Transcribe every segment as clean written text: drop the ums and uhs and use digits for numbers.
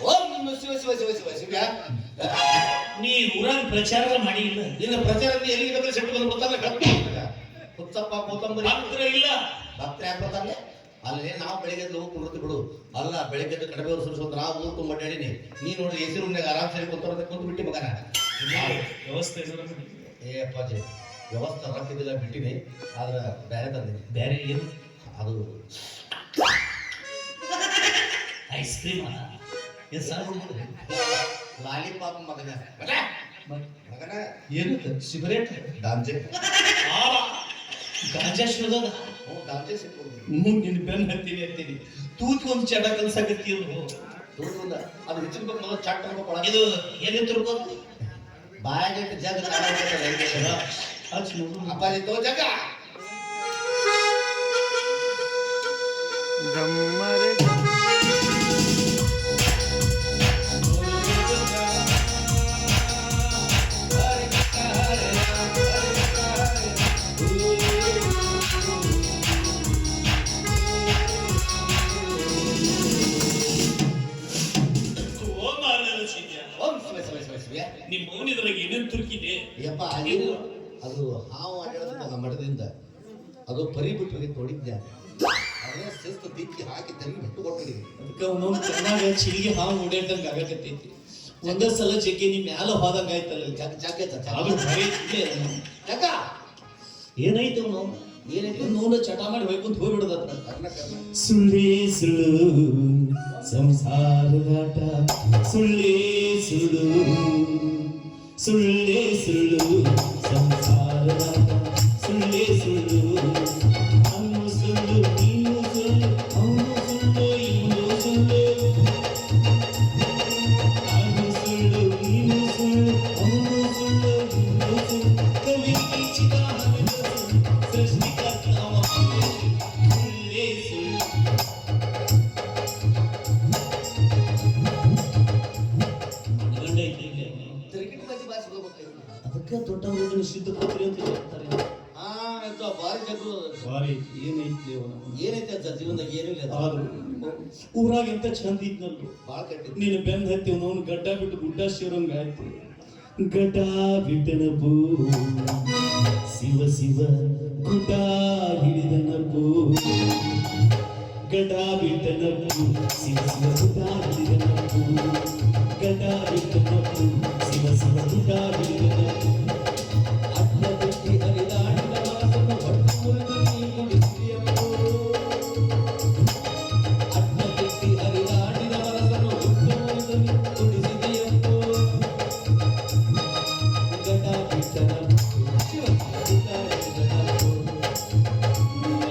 ಓಂ ಶಿವ ಶಿವ ಶಿವ ಶಿವ ಶಿವ. ನೀ ಊರಾಗ ಪ್ರಚಾರ ಮಾಡಿ ಇಲ್ಲ. ನಿನ್ನ ಪ್ರಚಾರ ಎಲ್ಲಿ ಬೇಕಾದ್ರೆ ಸೆಟ್ಟು ಬಂದು ಗೊತ್ತಲ್ಲ. ಹುಚ್ಚಪ್ಪ ಕೋತಂಬರಿ ಭಕ್ತರ ಇಲ್ಲ. ಭಕ್ತರ ಯಾಕೆ ಬರ್ತಾರಲ್ಲ ಅಲ್ಲಿ ನಾವು ಬೆಳಿಗ್ಗೆ ಹೋಗಿ ಕುಂಡಿರ್ತಿ ಬಿಡು. ಅಲ್ಲ ಬೆಳಿಗ್ಗೆ ಕಡಿಮೆ ಸುರಿಸೋದು ನಾವು ಊರು ತುಂಬ ಅಡ್ಡಾಡಿನಿ. ನೀ ನೋಡ್ರಿ ಎಸಿ ರೂಮ್ನಾಗ ಆರಾಮ್ ಸರಿ ಕೂತಾರ ಕೂತು ಬಿಟ್ಟಿ ಮಗನ. ವ್ಯವಸ್ಥೆ ಏ ಅಪ್ಪಾಜಿ ವ್ಯವಸ್ಥೆ ರೊಕ್ಕಿದ್ದಿಲ್ಲ ಬಿಟ್ಟಿನಿ. ಆದ್ರೆ ಬೇರೆ ತಂದಿನಿ. ಬೇರೆ ಏನು? ಅದು ಐಸ್ ಕ್ರೀಮ್ ಲಾಲಿಪಾಪ್ ಮಗನ ಮಗನ ಏನು ಸಿಗರೇಟ್ ಗಾಂಜೆ ಗಾಂಜಾ ಶೋಧದ ಗಾಂಜೆ ಸಿಕ್ಕೋದು ನಿನ್ನ ಬೆನ್ನ ಹತ್ತೀನಿ ತೂತ್ಕೊಂದು ಚಟ ಕಲ್ಸಾಕತ್ತಿ ತೋಟದಿಂದ ಅದು ಹೆಚ್ಚಿರ್ಬೇಕು ಮೊದಲು ಚಾಟ್ ಅನ್ಬೇಕು. ಇದು ಎಲ್ಲಿ ತಿರ್ಬೋದು ಬಾಯಾಗಿಟ್ಟು ಜಗ ಅಪ್ಪಾಜಿ ತೋ ಜಗ ಗಮ್ಮರೆ ನಿಮ್ಮ ಮೌನಿದ್ರಾಗ ಏನೇನು ತುರ್ಕಿದೆ ಯಪ್ಪ ಅದು ಹಾವು ಆಡೋದು ನಮ್ಮ ಮಠದಿಂದ ಅದು ಪರಿ ಬಿಟ್ಟು ನೋಡಿದ್ದೆ. ಅದೇ ಶಿಸ್ತು ತಿಕ್ಕಿ ಹಾಕಿ ತೆರಿಗೆ ಬಿಟ್ಟು ಕೊಟ್ಟಿದ್ದೀವಿ. ಅದಕ್ಕೆ ಅವನವ್ನು ಚೆನ್ನಾಗ ಚಿಲಿಗೆ ಹಾವು ಓಡಾಡ್ದಂಗ ಆಗಕತ್ತೈತಿ. ಒಂದೇ ಸಲ ಜಗ್ಗೆ ನಿಮ್ ಮ್ಯಾಲ ಹೋದಂಗ ಆಯ್ತಲ್ಲ. ಜಗ ಏನೈತೆ ಅವನು ಏನೈತಿ ನೋಡ ಚಟ ಮಾಡಿ ಹೋಯ್ಕೊಂತ ಹೋಗ್ಬಿಡೋದತ್ರ. ಸುಳ್ಳೇ ಸುಳ್ಳು ಸಂಸಾರದಾಟ ಸುಳ್ಳೇ ಸುಳ್ಳು ಸುಳ್ಳೇ ಸುಳ್ಳು ಸಂಸಾರದಾಟ ಸುಳ್ಳೇ ಸುಳ್ಳು ಅವನು ಸುಳ್ಳು ನೀನು ಸುಳ್ಳು ಅವನು ಸುಳ್ಳು ಇವನು ಸುಳ್ಳು ಅವನು ಸುಳ್ಳು ನೀನು ಸುಳ್ಳು ಅವನು ಸುಳ್ಳು ಇವನು ಸುಳ್ಳು ಕವಿ ಸೃಷ್ಟಿಕರ್ತ ಸುಳ್ಳೇ ಸುಳ್ಳು. ಕ್ರಿಕೆಟ್ ಮ್ಯಾಚ್ ಭಾಷೆ ಅದಕ್ಕೆ ದೊಡ್ಡವರಿಗೆ ಶುದ್ಧ ಪತ್ರಿ ಅಂತ ಹೇಳ್ತಾರೆ. ಭಾರಿ ಜಗ್ಗು ಬಾರಿ ಏನೈತಿ ಏನೈತೆ ಅಜ್ಜ ಜೀವನದಾಗ ಏನೂ ಇಲ್ಲ. ಆದ್ರು ಊರಾಗ ಎಂತ ಚಂದ ಇದ್ನಲ್ಲು. ಭಾಳ ಕೆಟ್ಟಿದ್ದು ನೀನು ಬೆಂದ ಹತ್ತಿ ಅವನು ಗಡ್ಡ ಬಿಟ್ಟು ಗುಡ್ಡ ಸೇರೋಂಗ ಆಯ್ತು. ಗಡ್ಡ ಬಿಟ್ಟನಪ್ಪು ಶಿವ ಶಿವ ಗುಡ್ಡ ಹಿಡಿದನಪ್ಪು ಗಡ್ಡ ಬಿಟ್ಟನಪ್ಪು ಶಿವ ಶಿವ ಗುಡ್ಡ ಹಿಡಿದನಪ್ಪು ಗಡ್ಡ ಬಿಟ್ಟನಪ್ಪು ಶಿವ ಶಿವ ಗುಡ್ಡ ಹಿಡಿದನಪ್ಪು ಅಡ್ಡ ಬಿಟ್ಟಿ ಹರಿದಾಡಿದ ಮನಸ್ಸನ್ನು ಹೊಟ್ಟು ಮುರಿದು ನೀ ಕುಡಿಸಿದೆಯಪ್ಪು ಅಡ್ಡ ಬಿಟ್ಟಿ ಹರಿದಾಡಿದ ಮನಸ್ಸನ್ನು ಹೊಟ್ಟು ಮುರಿದು ನೀ ಕುಡಿಸಿದೆಯಪ್ಪು ಗಡ್ಡ ಬಿಟ್ಟನಪ್ಪು ಶಿವ ಶಿವ ಗುಡ್ಡ ಹಿಡಿದನಪ್ಪು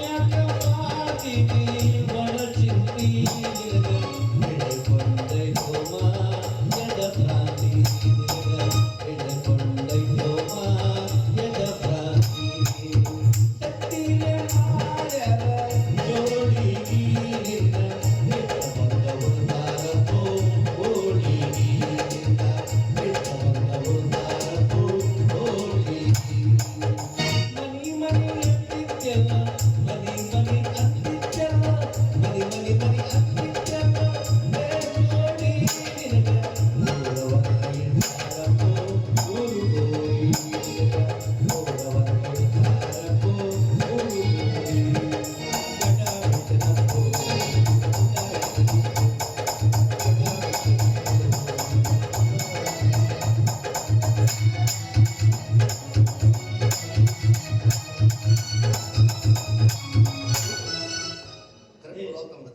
ಯಾಕ ಮಾಡ್ತೀವಿ ಬಡ ಚಿಂತಿ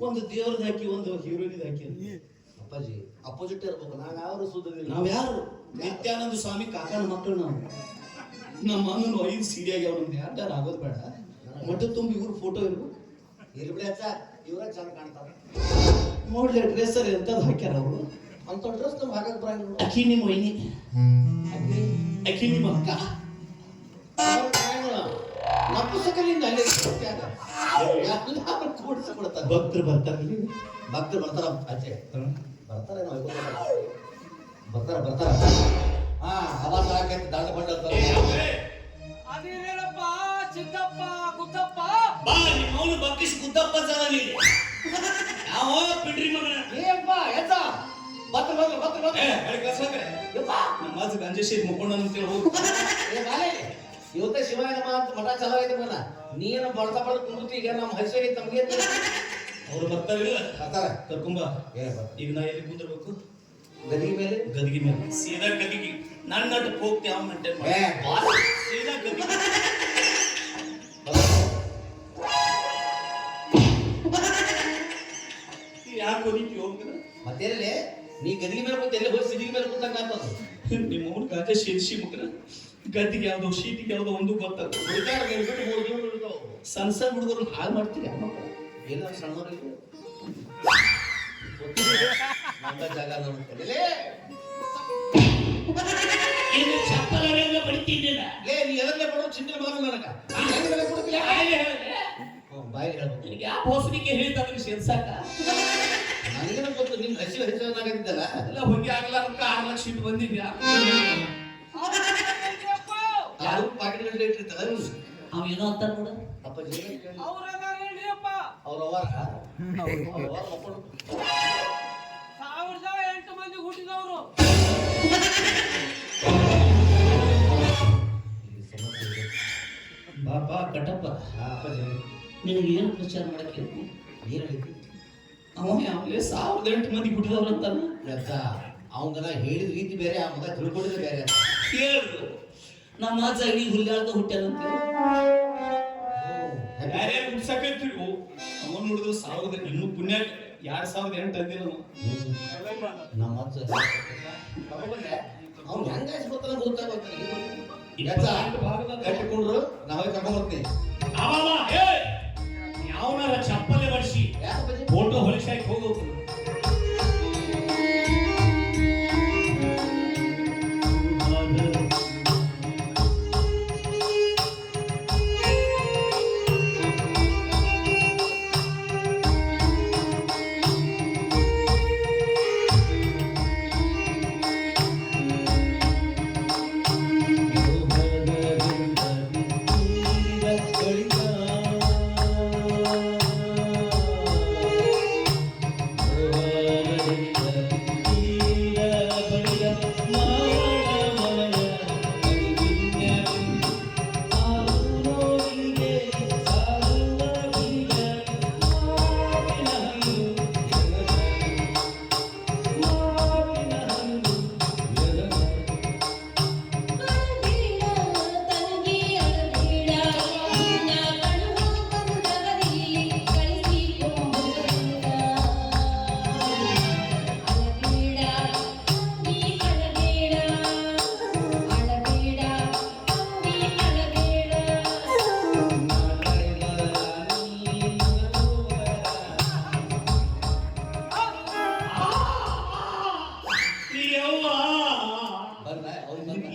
ಒಂದು ದೇವ್ರದ್ದು ಹಾಕಿ ಒಂದು ಹೀರೋಯಿನ್ ಹಾಕಿ. ಅಪ್ಪಾಜಿ ಅಪೋಸಿಟ್ ಇರ್ಬೇಕು. ನಾನು ಯಾರು ಸುದ್ದಿಲ್ಲ. ನಾವ್ ಯಾರು ನಿತ್ಯಾನಂದ ಸ್ವಾಮಿ ಕಾಕನ ಮಕ್ಕಳು ನಾವು. ನಮ್ಮ ಅಣ್ಣನು 5 ಸಿಡಿ ಆಗ್ಯಾವ. ನಮ್ದು ಯಾರ್ದಾರ ಆಗೋದು ಬೇಡ. ಮಠ ತುಂಬಿ ಇವ್ರ ಫೋಟೋ ಇರ್ಬೇಕು. ಇರ್ಬಿಡಿ ಅಚ್ಚ ಇವ್ರ ಚಂದ ಕಾಣ್ತಾರ. ನೋಡ್ಲಿ ಡ್ರೆಸ್ಸರ್ ಎಂತದ್ ಹಾಕ್ಯಾರ ಅವರು. ಅಂತ ಡ್ರೆಸ್ ನಮ್ಗೆ ಹಾಕಕ್ ಬರಂಗಿಲ್ಲ. ಅಕ್ಕಿ ನಿಮ್ಮ ವೈನಿ ಅಕ್ಕಿ ನಿಮ್ಮ ಅಕ್ಕ ನಪುಸಕಲಿಂದ ಅಲ್ಲಿ ಕೂಡಿಸ್ಕೊಡ್ತಾರೆ. ಭಕ್ತರು ಬರ್ತಾರೆ. ಭಕ್ತರು ಬರ್ತಾರ ಅಚ್ಚೆ ಬರ್ತಾರೆ ಬರ್ತಾರ ಹಾ ಅವಾಗ ಹಾಕೈತಿ ದಾಂಡ ಬಂಡ ಅದೇನಪ್ಪ ಚಿಕ್ಕಪ್ಪ ಗುದ್ದಪ್ಪ ಬಾ ನಿಮ್ಮವನು ಬಗ್ಗಿಸಿ ಗುದ್ದಪ್ಪ ಜಾಗ ನೀಡಿ ಯಾವ ಪಿಡ್ರಿ ಮಗನ ಏಪ್ಪ ಎತ್ತ ಗಂಜೇಶ್ವರಿ ಮುಕ್ಕೊಂಡ ಅಂತೇಳಿ ಹೋಗಿ ಏ ಬಾಲೆ, ಇವತ್ತೇ ಶಿವಾಯನಮ್ಮ ಅಂತ ಮಠ ಚಾಲೂ ಐತೆ ಮನ. ನೀನು ಬಡ್ತಾ ಬಡ್ದು ಕುಂದ್ರತಿ, ಈಗ ನಮ್ಮ ಹೈಸರಿ ತಮಗೆ ಅವ್ರು ಬರ್ತಾರಿಲ್ಲ ಬರ್ತಾರ. ಕರ್ಕೊಂಬ. ಏ ಬರ್ತಾರೆ. ಈಗ ನಾ ಎಲ್ಲಿ ಕುಂದಿರ್ಬೇಕು? ಗದಿಗೆ ಮೇಲೆ ಗದಿಗೆ ಮೇಲೆ. ಸೀದಾ ಗದಿಗೆ. ನನ್ನ ನಟಕ್ಕೆ ಹೋಗ್ತಿ ಯಾವ ಮೇಂಟೈನ್ ಏ ಬಾಸ್ ಸೀದಾ ಗದಿಗೆ. ಯಾಕೆ ಹೋಗಿದ್ವಿ ಹೋಗ್ಬೇಕ? ಮತ್ತೇನಲ್ಲಿ ನೀ ಗದಿಗೆ ಮೇಲೆ ಕೂತ ಎಲ್ಲಿ ಹೋಗಿ ಸಿದಿಗೆ ಮೇಲೆ ಕೂತಂಗ ಆಗ್ತದ. ನಿಮ್ಮ ಅವ್ನ ಗಾಜ ಶೇರ್ಸಿ ಮುಖನ ಗದ್ದಿಗೆ ಯಾವ್ದೋ ಶೀಟಿಗೆ ಯಾವ್ದೋ ಒಂದು ಗೊತ್ತಾಗ ಉಳಿತಾರ ಬಿಟ್ಟು 3 ದಿನ ಉಳಿತಾವ. ಸಣ್ಣ ಸಣ್ಣ ಹುಡುಗರು ಹಾಳು ಮಾಡ್ತೀರಿ ಏನೋ ಸಣ್ಣವರಿಗೆ ನಮ್ಮ ಜಾಗ ನಮ್ಮ ಕಡೆಲೇ. ಏನು ಚಪ್ಪಲ ಬಡಿತಿದ್ದಿಲ್ಲ ಲೇ ನೀ ಎದಕ್ಕೆ ಕೊಡೋ ಚಿಂತೆ ಮಾಡಲ್ಲ ನನಗ. ಬಾಯಿ ಹೇಳ್ಬೇಕು. ನಿನಗೆ ಯಾವ ಹೋಸನಿಗೆ ಹೇಳಿದ ಅದನ್ನ ಸೇರ್ಸಾಕ ನನಗೇನು ಗೊತ್ತು, ನಿನ್ ಹಸಿವು ಹೆಚ್ಚಾಗಿದ್ದಲ್ಲ. ಎಲ್ಲ ಹೋಗಿ ಆಗ್ಲಾರ್ಕ 6 ಲಕ್ಷ ಇಟ್ಟು ಬಂದಿದ್ಯಾ? ಯಾರು ಪಾಕೆಟ್ ಗಂಟೆ ಇಟ್ಟಿರ್ತಾರ ಅವ ಏನೋ ಅಂತಾರ ನೋಡ. ಅಪ್ಪಾಜಿ ಅವ್ರೇನಪ್ಪ ಅವ್ರ ಅವರ ಮಕ್ಕಳು 1008 ಮಂದಿ ಹುಟ್ಟಿದವರು. ಬಾಪ ಕಟ್ಟಪ್ಪ, ಅಪ್ಪಾಜಿ ನಿನಗೆ ಏನು ಪ್ರಚಾರ ಮಾಡಕ್ಕೆ ಏನು ಹೇಳ್ತಿ ಅವ ಯಾವಲೇ 1008 ಮಂದಿ ಹುಟ್ಟಿದವ್ರು ಅಂತಾನ. ಅಕ್ಕ ಅವಂಗನ ಹೇಳಿದ ರೀತಿ ಬೇರೆ, ಆ ಮಗ ತಿಳ್ಕೊಂಡಿದ್ರೆ ಬೇರೆ ಅಂತ. ಕೇಳ್ರು ನಮ್ಮ ಅಜ್ಜ ಇಡೀ ಹುಲ್ಗಾಡ್ದ ಹುಟ್ಟ್ಯಾನಂತೆ. ಯಾರೇ ಹುಡ್ಸಕೈತ್ರಿ ಅವನ್ ನೋಡಿದ್ರು 1000 ಇನ್ನೂ ಪುಣ್ಯ 2008 ಅಂದಿಲ್ಲ ನಮ್ಮ ಅಜ್ಜ ಅವ್ನು ಹೆಂಗ ಗೊತ್ತಲ್ಲ ಗೊತ್ತಾಗೋಗ್ತಾನೆ. ಕಟ್ಟಿಕೊಂಡ್ರು ನಾವೇ ಕರ್ಕೊಂಡ್ ಬರ್ತೀನಿ. ಯಾವನಾರ ಚಪ್ಪಲೆ ಬಡಿಸಿ ಯಾಕಪ್ಪಾಜಿ ಫೋಟೋ ಹೊಲಿಸಾಕ್ ಹೋಗೋದು.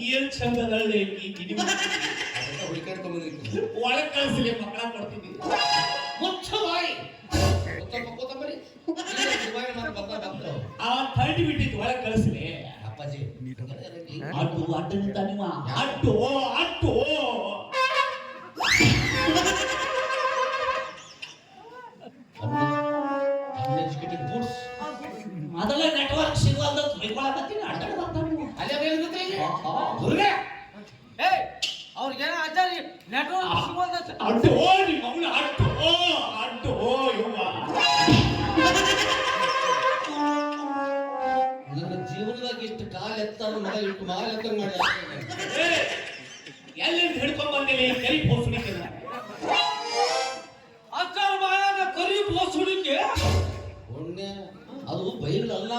ಏನ್ ಚಂದ ಒಳಗ್ ಕಳಿಸಲಿ ಮಕ್ಕಳ ಕೊಡ್ತಿದ್ವಿ. ಮುಚ್ಚವಾಯಿ ಆ ಥರ್ಟಿ ಬಿಟ್ಟಿತ್ತು ಒಳಗ್ ಕಳಿಸ್ಲಿ. ಅಪ್ಪಾಜಿ ಅಡ್ಡು ಅಡ್ಡ ನಿಂತ ನಿಮ್ಮ ಅಡ್ಡು ಅಡ್ಡು ಅನ್ಎಜುಕೇಟೆಡ್ ಗೂಡ್ಸ್ ಮೊದಲ ನೆಟ್ವರ್ಕ್ ಸಿಗುವಲ್ದ ಬೈಕೊಳಕತ್ತೀನಿ. ಅಡ್ಡ ಬರ್ತಾನೆ ಅಲ್ಲೇ ಬೇರೆ ಏ ಅವ್ರಿಗೇನ ಆಚಾರಿ ನೆಟ್ವರ್ಕ್ ಸಿಗೋದತ್ತ. ಅಡ್ಡು ನಿಮ್ಮ ಅವನ ಅಡ್ಡು ಅಡ್ಡು ಇವ್ವ ನನ್ನ ಜೀವನದಾಗ ಇಷ್ಟು ಕಾಲ ಎತ್ತಾರ ಮಗ ಇಟ್ಟು ಮಾಲ ಎತ್ತ ಮಾಡಿ ಎಲ್ಲಿಂದ ಹಿಡ್ಕೊಂಡ್ ಬಂದಿಲ್ಲ ಈ ಕರಿ ಪೋಸುಣಿಕೆ. ಅಕ್ಕಾರ ಬಾಯಾಗ ಕರಿ ಬೋಸುಡಿಕೆ. ಪುಣ್ಯ ಅದು ಬೈಗಳಲ್ಲ,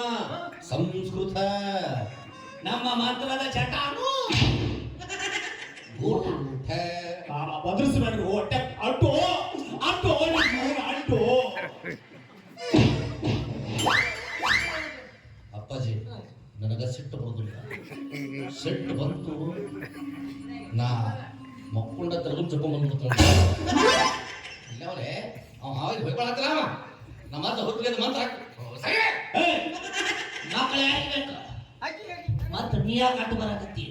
ಸಂಸ್ಕೃತ. ನಮ್ಮ ಮಂತ್ರದ ಚಟಾನು ಬದಲಿಸ್ಬೇಡ್ರಿ. ಹೊಟ್ಟೆ ಅಡ್ಡು ಅಡ್ಡು ಅಡ್ಡು. ಅಪ್ಪಾಜಿ ನನಗ ಸಿಟ್ಟು ಬರೋದಿಲ್ಲ. ಸಿಟ್ಟು ಬಂತು ನಾ ಮಕ್ಕೊಂಡ ತರಗು ಚಪ್ಪ ಬಂದ್ಬಿಡ್ತಾನೆ. ಇಲ್ಲವರೇ ಅವ ಹಾಗೆ ಬೈಕೊಳತ್ತಲ್ಲ ನಮ್ಮ ಹತ್ರ ಹೊತ್ತಿಗೆ ಮಂತ್ರ ಮಕ್ಕಳು ಯಾಕೆ ಮತ್ತ ನೀ ಯಾಕೆ ಅಡ್ಡು ಬರಾಕತ್ತಿ?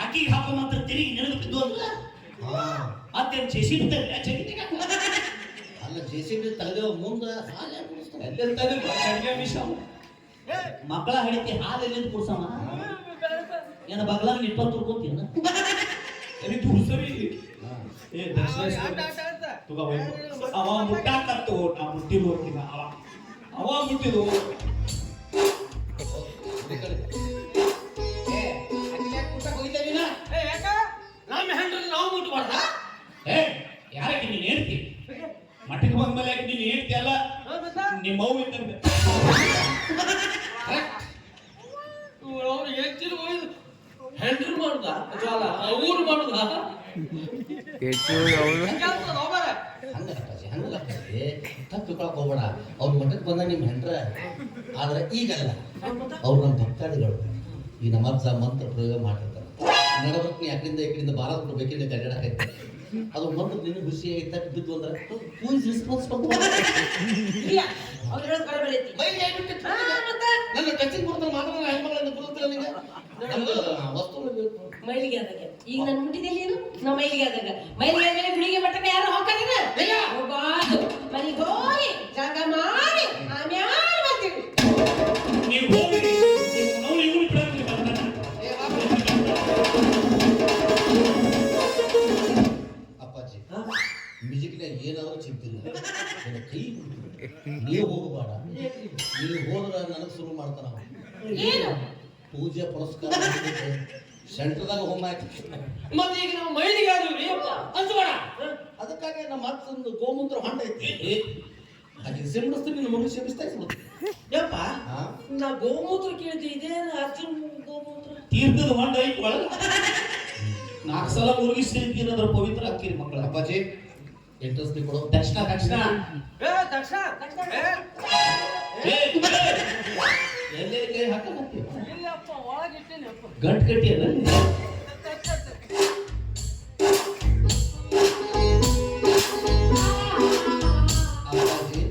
ಆಕಿಗೆ ಹಾಕೋ ಮಾತ್ರ ತಿರುಗಿ ನೆನೆದು ಬಿದ್ದು ಅಲ್ಲ. ಮತ್ತೇನು ಜೆಸಿ ಅಲ್ಲ JCB ತೆಗೆದೇವ ಮುಂದೆ ಮಕ್ಕಳ ಹಡಿತಿ ಹಾಲು ಎಲ್ಲಿಂದ ಕುಡ್ಸಮ್ಮ? ಏನ ಬಗ್ಲಾಗ ಇಟ್ಕೊಂಡು ತುರ್ಕೊಂತೀನ ಎಲ್ಲಿ ತುರ್ಸರಿ ಏ ತಗೋ ಅವ ಮುಟ್ಟಾಕತ್ತು ನಾ ಮುಟ್ಟಿರು ಹೋಗ್ತೀನ ಅವ ಮುಟ್ಟಿರು ನಮ್ಮ ಹೆಂಡ್ರಲ್ಲಿ ನಾವು ಮುಟ್ಬಾರ್ದ ಏ ಯಾರಕ್ಕೆ ನೀನು ಹೇಳ್ತಿ ಮಠಕ್ಕೆ ಬಂದ್ಮೇಲೆ ಯಾಕೆ ನೀನು ಹೇಳ್ತಿ ಅಲ್ಲ ನಿಮ್ಮ ಅವ್ವ ಇದ್ದಂಗೆ ಅವ್ರು ಹೆಚ್ಚಿನ ಹೋಯ್ದು ಹೆಂಡ್ರು ಮಾಡುದ ಜ್ವಾಲ ಅವ್ರು ಮಾಡುದ ಹಂಗಲ್ಲ ತಪ್ಪು ತಿಳ್ಕೊಳಕ್ ಹೋಗ್ಬೇಡ ಅವ್ರ ಮಠಕ್ಕೆ ಬಂದ ನಿಮ್ಮ ಹೆಂಡ್ರ ಆದ್ರೆ ಈಗಲ್ಲ ಅವ್ರು ನಮ್ಮ ಭಕ್ತಾದಿಗಳು ಈ ನಮ್ಮ ಅಜ್ಜ ಮಂತ್ರ ಪ್ರಯೋಗ ಮಾಡಿರ್ತಾರೆ ನಡವರ್ಕ್ ಯಾಕರಿಂದ ಈ ಭಾರತ ಬೇಕಿಂದ ಕನ್ನಡಕೈತೆ ಅದು ಮಂತ್ರ ನಿನ್ನ ಖುಷಿ ತಟ್ಟು ಬಿದ್ದು ಅಂದ್ರೆ ಪೊಲೀಸ್ ರೆಸ್ಪಾನ್ಸಿಬಲ್ ನನ್ನ ಟಚಿಂಗ್ ಬರ್ತಾರೆ ಮಾತ್ರ ಹೆಣ್ಮಗಳನ್ನ ಗುರುತಿಲ್ಲ ನಿಂಗೆ ನಮ್ದು ವಸ್ತುಗಳು ಬೇಕು ಮೈಲಿಗೆ ಆದಾಗ ಈಗ ನಾನು ಮುಟ್ಟಿದ್ದಲ್ಲಿ ಏನು ನಾವು ಮೈಲಿಗೆ ಆದಾಗ ಮೈಲಿಗೆ ಆದ್ಮೇಲೆ ಗುಳಿಗೆ ಮಟ್ಟಕ್ಕೆ ಯಾರು ಹೋಗ್ತಾರೇನ ಹೋಗ್ಬಾರ್ದು ಮನೆಗೆ ಹೋಗಿ ಜಾಗ ಮಾಡಿ ಆಮ್ಯಾಲ ಬರ್ತೀವಿ ನೀವು ಹೋಗಿ ನಾವು ಇವ್ರು ಬಿಡಂಗಿಲ್ಲ ಅಪ್ಪಾಜಿ ಮ್ಯೂಸಿಕ್ನಾಗ ಏನಾದರೂ ಚಿಂತಿಲ್ಲ ನನ್ನ ಕೈ ನೀವು ಹೋಗಬೇಡ ನೀವು ಹೋದ್ರೆ ನನಗೆ ಶುರು ಮಾಡ್ತಾನ ಏನು ಪೂಜೆ ಪುರಸ್ಕಾರ ಸೆಂಟ್ರದಾಗ ಹೋಮ ಮತ್ತೆ ಈಗ ನಾವು ಮೈಲಿಗೆ ಆದ್ವಿ ಹಂಚಬೇಡ ಅದಕ್ಕಾಗಿ ನಮ್ಮ ಅತ್ತಂದು ಗೋಮೂತ್ರ ಹೊಂಡ ಐತಿ ಹಾಗೆ ಸಿಂಬಿಸ್ತೀನಿ ನಿನ್ನ ಮಗು ಸೇವಿಸ್ತಾ ಇರ್ಬೋದು ಯಪ್ಪ ನಾ ಗೋಮೂತ್ರ ಕೇಳಿದ್ದೆ ಇದೇನು ಅರ್ಜುನ್ ಗೋಮೂತ್ರ ತೀರ್ಥದ ಹೊಂಡ ಐತಿ ಒಳಗ 4 ಸಲ ಮುರುಗಿ ಸೇರ್ತೀನಿ ಅದ್ರ ಪವಿತ್ರ ಅಕ್ಕಿರಿ ಮಕ್ಕಳ ಅಪ್ಪಾಜಿ ಇಂಟ್ರೆಸ್ಟ್ ಕೊಡು ದಕ್ಷಿಣ ದಕ್ಷಿಣ ದಕ್ಷ ಎಲ್ಲೇ ಕೈ ಹಾಕಿ ಇಲ್ಲಪ್ಪ ಒಳಗಿಟ್ಟೇನೆ ಅಪ್ಪ ಗಂಟ್ ಕಟ್ಟಿ ಅಲ್ಲ ಅಪ್ಪಾಜಿ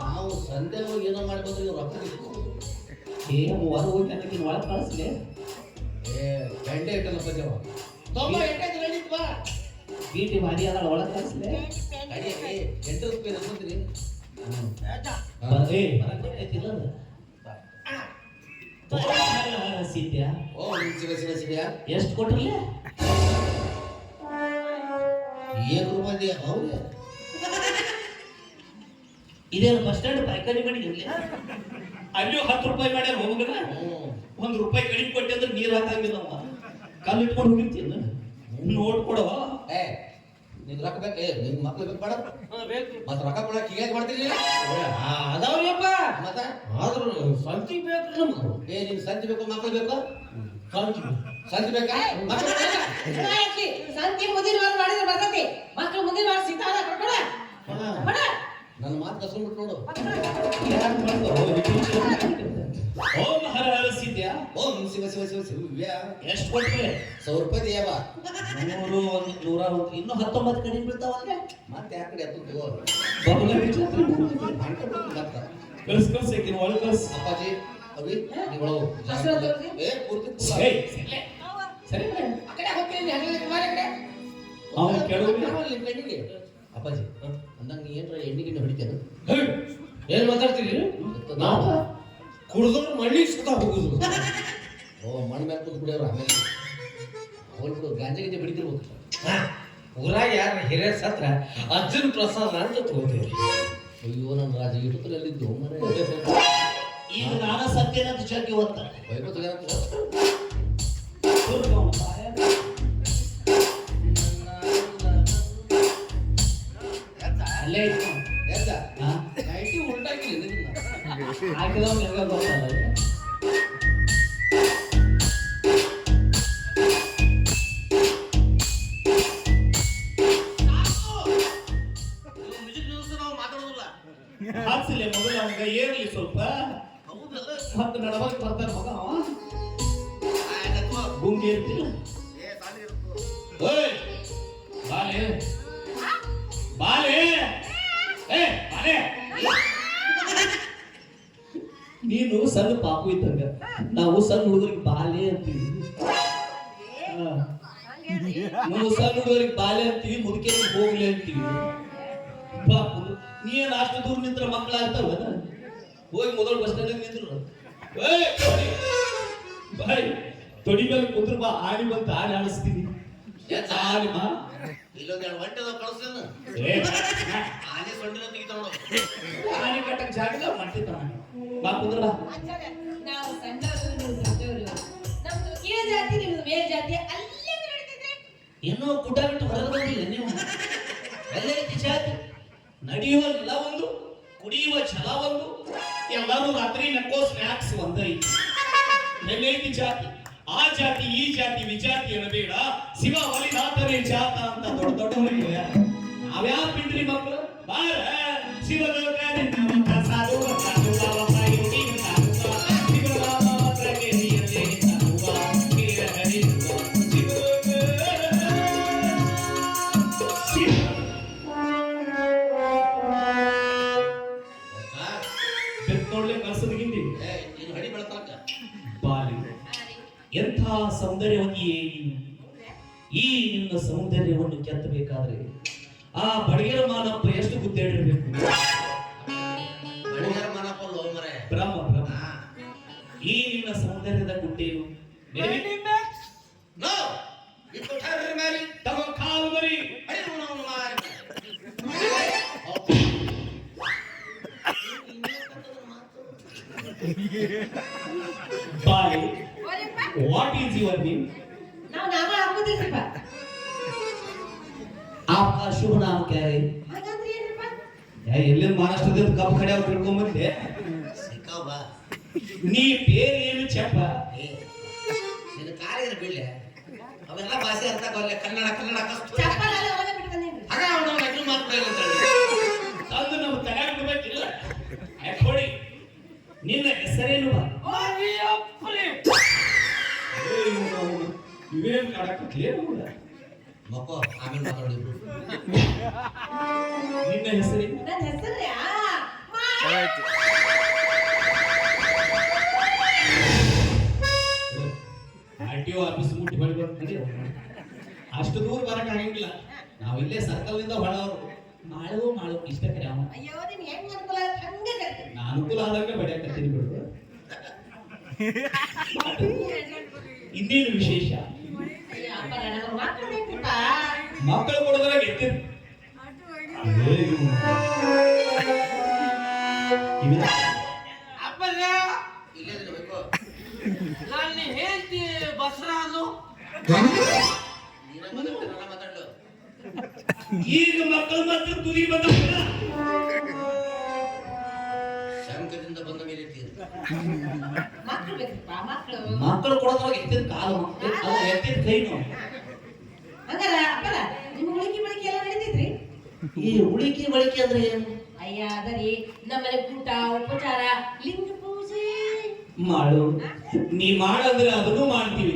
ನಾವು ಸಂಡೆ ಹೋಗಿ ಏನೋ ಮಾಡಿ ಬಂದ್ರೆ ಇವ್ರು ರೊಕ್ಕ ಬೇಕು ಏ ಹೊರ ಹೋಗಿ ನನಗೆ ಒಳಗೆ ಕಳಿಸ್ಲೆ ಗಂಟೆ ಇಟ್ಟಲ್ಲ ಅಪ್ಪಾಜಿ ಅವ ತೊಂಬ ಎಂಟೈದು ನಡೀತು ಬಾ ಬೀಟಿ ಮಾಡಿ ಅದ ಒಳಗೆ ಕಳಿಸ್ಲೆ ಅಡಿಯಲ್ಲಿ ಎಂಟ್ರೆಸ್ಟ್ ಪೇ ಅಂತೀನಿ ಸೀತ್ಯಾ ಓ ಸಿಗ ಎಷ್ಟು ಕೊಟ್ರಲ್ಲ ಏನು ರೂಪಾಯಿ ಹೌದು ಇದೇನು ಬಸ್ ಸ್ಟ್ಯಾಂಡ್ ಪಾಯ್ಕಾರಿ ಮಾಡಿದ್ರಿ ಅಲ್ಲೂ 10 ರೂಪಾಯಿ ಮಾಡ್ಯಾರ ಹೋಗಣ ಒಂದು ರೂಪಾಯಿ ಕಡಿಮೆ ಕೊಟ್ಟೆ ಅಂದ್ರೆ ನೀರು ಹಾಕಂಗಿಲ್ಲ ಅವ ಕಲ್ಲು ಇಟ್ಕೊಂಡು ಹೋಗಿರ್ತೀನಿ ನೋಡ್ಕೊಡವ ಏ ನಿನ್ ರೊಕ್ಕ ಬೇಕು ಏ ನಿನ್ ಮಕ್ಳು ಬೇಕು ಬೇಡ ಬೇಕು ಮತ್ತೆ ರೊಕ್ಕ ಕೊಡಕ್ಕೆ ಹೀಗೆ ಮಾಡ್ತಿರ್ಲಿಲ್ಲ ಅದಾವ್ರಿಯಪ್ಪ ಮತ್ತೆ ಆದ್ರೂ ಸಂತಿ ಬೇಕು ನಮ್ಗೆ ಏ ನಿನ್ ಸಂಜೆ ಬೇಕು ಮಕ್ಳು ಬೇಕು ಸಂತಿ ಸಂಜೆ ಬೇಕಾ ಮಕ್ಳು ಬೇಕಾ? ಯಾಕೆ ಸಂತಿ ಮುಂದಿನ ವಾರ ಮಾಡಿದ್ರೆ ಬರ್ತೈತಿ ಮಕ್ಕಳು ಮುಂದಿನ ವಾರ ಸಿಗ್ತಾವ ಕರ್ಕೊಡ ಬಡ ನನ್ನ ಮಾತು ಕಸ್ಕೊಂಡ್ಬಿಟ್ಟು ನೋಡು ಓಂ ಹರ ಹರ ಸೀತ್ಯಾ ಓಂ ಶಿವ ಶಿವ ಶಿವ ಶಿವ್ಯ ಎಷ್ಟು ಕೊಟ್ರೆ 100 ರೂಪಾಯಿ ದೇವ 100 100 ಇನ್ನೂ 19 ಕಡಿಮೆ ಬೀಳ್ತಾವಲ್ಲ ಮತ್ತೆ ಯಾಕೆ ಕಡೆ ಹತ್ತು ಬಬಲ ಬಿಚ್ಚ ಮತ್ತೆ ಕಳ್ಸ್ ಕಳ್ಸ್ ಏಕಿನ ಒಳಗೆ ಕಳ್ಸ್ ಅಪ್ಪಾಜಿ ಅವಿ ನೀವು ಏ ಪೂರ್ತಿ ಏಯ್ ಸರಿ ಆ ಕಡೆ ಹೋಗ್ತೀನಿ ಹಂಗೆ ಬಾರೆ ಕಡೆ ಅವನು ಕೇಳೋದು ಕಣ್ಣಿಗೆ ಅಪ್ಪಾಜಿ ಅಂದಂಗ ನೀ ಏನ್ರ ಎಣ್ಣೆ ಗಿಣ್ಣೆ ಹೊಡಿತೇನೆ ಏನ್ ಮಾತಾಡ್ತೀರಿ ನಾವು ಕುಡ್ದವ್ರು ಮಳ್ಳಿ ಸುತ್ತ ಹೋಗುದು ಓ ಮಣ್ಣು ಮೇಲೆ ಕುಂತು ಕುಡಿಯೋರು ಆಮೇಲೆ ಅವ್ರು ಬಿಡು ಗಾಂಜಾ ಗಿಂಜೆ ಬಿಡಿತಿರ್ಬೇಕು ಊರಾಗ ಯಾರ ಹಿರಿಯ ಸತ್ರ ಅರ್ಜುನ್ ಪ್ರಸಾದ ಅಂತ ತಗೋತೀವಿ ಅಯ್ಯೋ ನನ್ನ ರಾಜ ಇಟ್ಟುತ್ತಲ್ಲಿದ್ದು ಮರೆ ಈಗ ನಾನ ಸತ್ಯನಂತ ಚರ್ಕೆ ಓದ್ತ ಬೈಕೋತ ಅಲ್ಲೇ ಇತ್ತು ಎದ್ದ ನೈಟಿ ಉಲ್ಟಾಕಿಲ್ಲ ನಿನ್ನ ಹಾಕಿದವ್ ಎಲ್ಲ ಗೊತ್ತಲ್ಲ ಹಾಕ್ಸಿಲ್ಲ ಮೊದಲು ಅವಂಗ ಏರ್ಲಿ ಸ್ವಲ್ಪ ಮತ್ತೆ ನಡವಕ್ಕೆ ಬರ್ತಾನೆ ಮಗ ಅವ ಗುಂಗಿ ಇರ್ತಿಲ್ಲ ಓಯ್ ಬಾಲೆ ಬಾಲೆ ಏ ಬಾಲೆ ನೀನು ಸಣ್ಣ ಪಾಪು ಇದ್ದಂಗ ನಾವು ಸಣ್ಣ ಹುಡುಗರಿಗೆ ಬಾಲೆ ಅಂತೀವಿ ನಾವು ಸಣ್ಣ ಹುಡುಗರಿಗೆ ಬಾಲೆ ಅಂತೀವಿ ಮುದುಕೇರಿಗೆ ಹೋಗ್ಲಿ ಅಂತೀವಿ ಪಾಪು ನೀನ್ ಅಷ್ಟು ದೂರ ನಿಂತ್ರ ಮಕ್ಕಳಾಗ್ತಾವ ಹೋಗಿ ಮೊದಲು ಬಸ್ ಸ್ಟ್ಯಾಂಡ್ ನಿಂದ್ರು ಬಾಯ್ ತೊಡಿ ಮೇಲೆ ಕುಂದ್ರ ಬಾ ಆಡಿ ಬಂತ ಆಡಿ ಆಡಿಸ್ತೀನಿ ಆಡಿ ಬಾ ಇಲ್ಲೊಂದೆರಡು ಒಂಟೆದ ಕಳಿಸ್ತಾನ ಏ, ಆನೆ ಸೊಂಡಿನ ತೆಗಿತಾವ ಆಡಿ ಕಟ್ಟಕ್ ಜಾಗ ಮಾಡ್ತಿದ್ದ ಬಾ ಕುಂದ್ರ ಬಾ ನಾವು ಸಣ್ಣವರು ನೀವು ದೊಡ್ಡವರು ನಮ್ದು ಕೀಳ ಜಾತಿ ನಿಮ್ದು ಮೇಲ್ ಜಾತಿ ಅಲ್ಲೇ ನಡೀತಿದ್ರೆ ಇನ್ನೂ ಗುಡ್ಡ ಬಿಟ್ಟು ಹೊರಗೆ ಬಂದಿಲ್ಲ ನೀವು ಎಲ್ಲ ರೀತಿ ಜಾತಿ ನಡೆಯುವ ನೆಲ ಒಂದು ಕುಡಿಯುವ ಛಲ ಒಂದು ಎಲ್ಲರೂ ರಾತ್ರಿ ನಕ್ಕೋ ಸ್ನ್ಯಾಕ್ಸ್ ಒಂದೇ ಎಲ್ಲೈತಿ ಜಾತಿ ಆ ಜಾತಿ ಈ ಜಾತಿ ವಿಜಾತಿ ಅನ್ನಬೇಡ ಶಿವ ಒಲಿನಾಥನೇ ಜಾತ ಅಂತ ದೊಡ್ಡ ದೊಡ್ಡವರಿಗೆ ನಾವ್ಯಾವ ಬಿಡ್ರಿ ಮಕ್ಕಳು ಬಾರ ಶಿವಲೋಕದಿಂದ ಸಾಧು ಸಾಧು ಬಾಬಾ ಯೋಗಿ ಸಾಧು ಶಿವರಾಮ ಪ್ರಗತಿಯತೆ ಸಾಧುವ ಕಿರಿಯ ಹರಿಯುವ ಶಿವಲೋಕ ಬೆತ್ತೊಳ್ಳೆ ಕಳ್ಸೋದಕ್ಕಿಂತ ನೀನು ಹಡಿ ಬೆಳತಾಕ ಬಾಲಿ ಎಂಥ ಸೌಂದರ್ಯವತಿಯೇ ನೀನು ಈ ನಿನ್ನ ಸೌಂದರ್ಯವನ್ನು ಕೆತ್ತಬೇಕಾದ್ರೆ ಆ ಬಡಗರ ಮಾನಪ್ಪ ಎಷ್ಟು ಗುದ್ದಾಡಿರ್ಬೇಕು ಬಳಿಗಾರ ಮನಪಲ್ಲ ಮರೆ ಬ್ರಹ್ಮ ಬ್ರಹ್ಮ ಈ ನಿನ್ನ ಸೌಂದರ್ಯದ ಗುಡ್ಡೇನು ನೋ ಇಟ್ಟು ಠರ್ರ ಮಾರಿ ತಮ್ಮ ಕಾಲು ಮರಿ ಹಡಿ ಅವನು ಮಾರಿ ಬಾಲಿ ಓಲೆಪ್ಪ ವಾಟ್ ಈಸ್ ಯುವರ್ ನೇಮ್ ನಾವು ನಾಮ ಹಾಕೋದಿಲ್ರಿಪ್ಪ आपका शुभ नाम क्या है ಹಾಗಂದ್ರೆ ಏನ್ರಿಪ್ಪ ಎಲ್ಲಿ ಮಹಾರಾಷ್ಟ್ರದಿಂದ ಕಬ್ಬು ಕಡೆ ಅವ್ರು ತಿಳ್ಕೊಂಬಂದೆ ಸಿಕ್ಕಾವ ಬಾ ನೀ ಬೇರೆ ಏನು ಚಪ್ಪ ಏ ನಿನ್ನ ಕಾರ್ಯದ ಬೀಳ್ಳೆ ಅವೆಲ್ಲ ಭಾಷೆ ಅರ್ಥ ಆಗಲ್ಲ ಕನ್ನಡ ಕನ್ನಡ ಕಷ್ಟ ಚಪ್ಪಲ್ ಅಲ್ಲ ಒಳಗೆ ಬಿಟ್ಟು ಬಂದೇನ್ರಿ ಆಗ ಅವನು ನಕಲಿ ಮಾತಾಡಲ್ಲ ತಂದು ನಾವು ತಗೊಂಡ್ಬಿಡ್ಬೇಕಿಲ್ಲ ಕೊಡಿ ನಿನ್ನ ಹೆಸರೇನು ಬಾ ಇವೇನು ಕಾಡಕತ್ಲೇ ಮಕ್ಕೋ ಆಮೇಲೆ ಮಾತಾಡಿದ್ರು ನಿನ್ನ ಹೆಸರೇನು ನನ್ನ ಹೆಸರು ಆರ್ಟಿಒ ಆಫೀಸ್ ಮುಟ್ಟಿ ಬಳಿ ಬರ್ತೀವಿ ಅಷ್ಟು ದೂರ ಬರಕ್ ಆಗಂಗಿಲ್ಲ ನಾವು ಇಲ್ಲೇ ಸರ್ಕಲ್ ನಿಂದ ಹೊಳವರು ಮಾಡು ಇಷ್ಟ ಕರೆ ಅವ ಅಯ್ಯೋ ನಿನ್ ಹೆಂಗ್ ಅನುಕೂಲ ಆಗುತ್ತೆ ಹಂಗೆ ಕರ್ತೀನಿ ನಾ ಅನುಕೂಲ ಆದಂಗೆ ಬಡಿಯಾಕತ್ತೀನಿ ಬಿಡು ಇನ್ನೇನು ವಿಶೇಷ ಅಪ್ಪ ನನಗೆ ಮಕ್ಕಳು ಬೇಕ್ರಿಪ್ಪ ಮಕ್ಕಳು ಕೊಡೋದ್ರಾಗ ಎತ್ತಿರ ಅಪ್ಪನ ಇಲ್ಲೇ ಬೇಕು ನನ್ನ ಹೆಂಡತಿ ಬಸರಾಜು ನೀನ ಮಾತಾಡ್ತೀನಿ ನಾನು ಮಾತಾಡ್ಲು ಈಗ ಮಕ್ಕಳು ಮಾತ್ರ ತುದಿ ಬಂದ ಶಂಕದಿಂದ ಬಂದ ಮೇಲೆ ಇರ್ತೀರಿ ಮಕ್ಕಳು ಬೇಕ್ರಿಪ್ಪ ಮಕ್ಕಳು ಮಕ್ಕಳು ಕೊಡೋದ್ರಾಗ ಎತ್ತಿದ ಕಾಲು ಅಲ್ಲ ಎತ್ತಿದ ಕೈನು ಹಂಗಾರ ಅಪ್ಪರ ನಿಮ್ಮ ಉಳಿಕೆ ಬಳಕೆ ಎಲ್ಲ ನಡೀತೈತ್ರಿ ಈ ಉಳಿಕೆ ಬಳಕೆ ಅಂದ್ರೆ ಏನು ಅಯ್ಯ ಅದರಿ ನಮ್ಮನೆ ಊಟ ಉಪಚಾರ ಲಿಂಗ ಪೂಜೆ ಮಾಡು ನೀ ಮಾಡಂದ್ರೆ ಅದನ್ನು ಮಾಡ್ತೀವಿ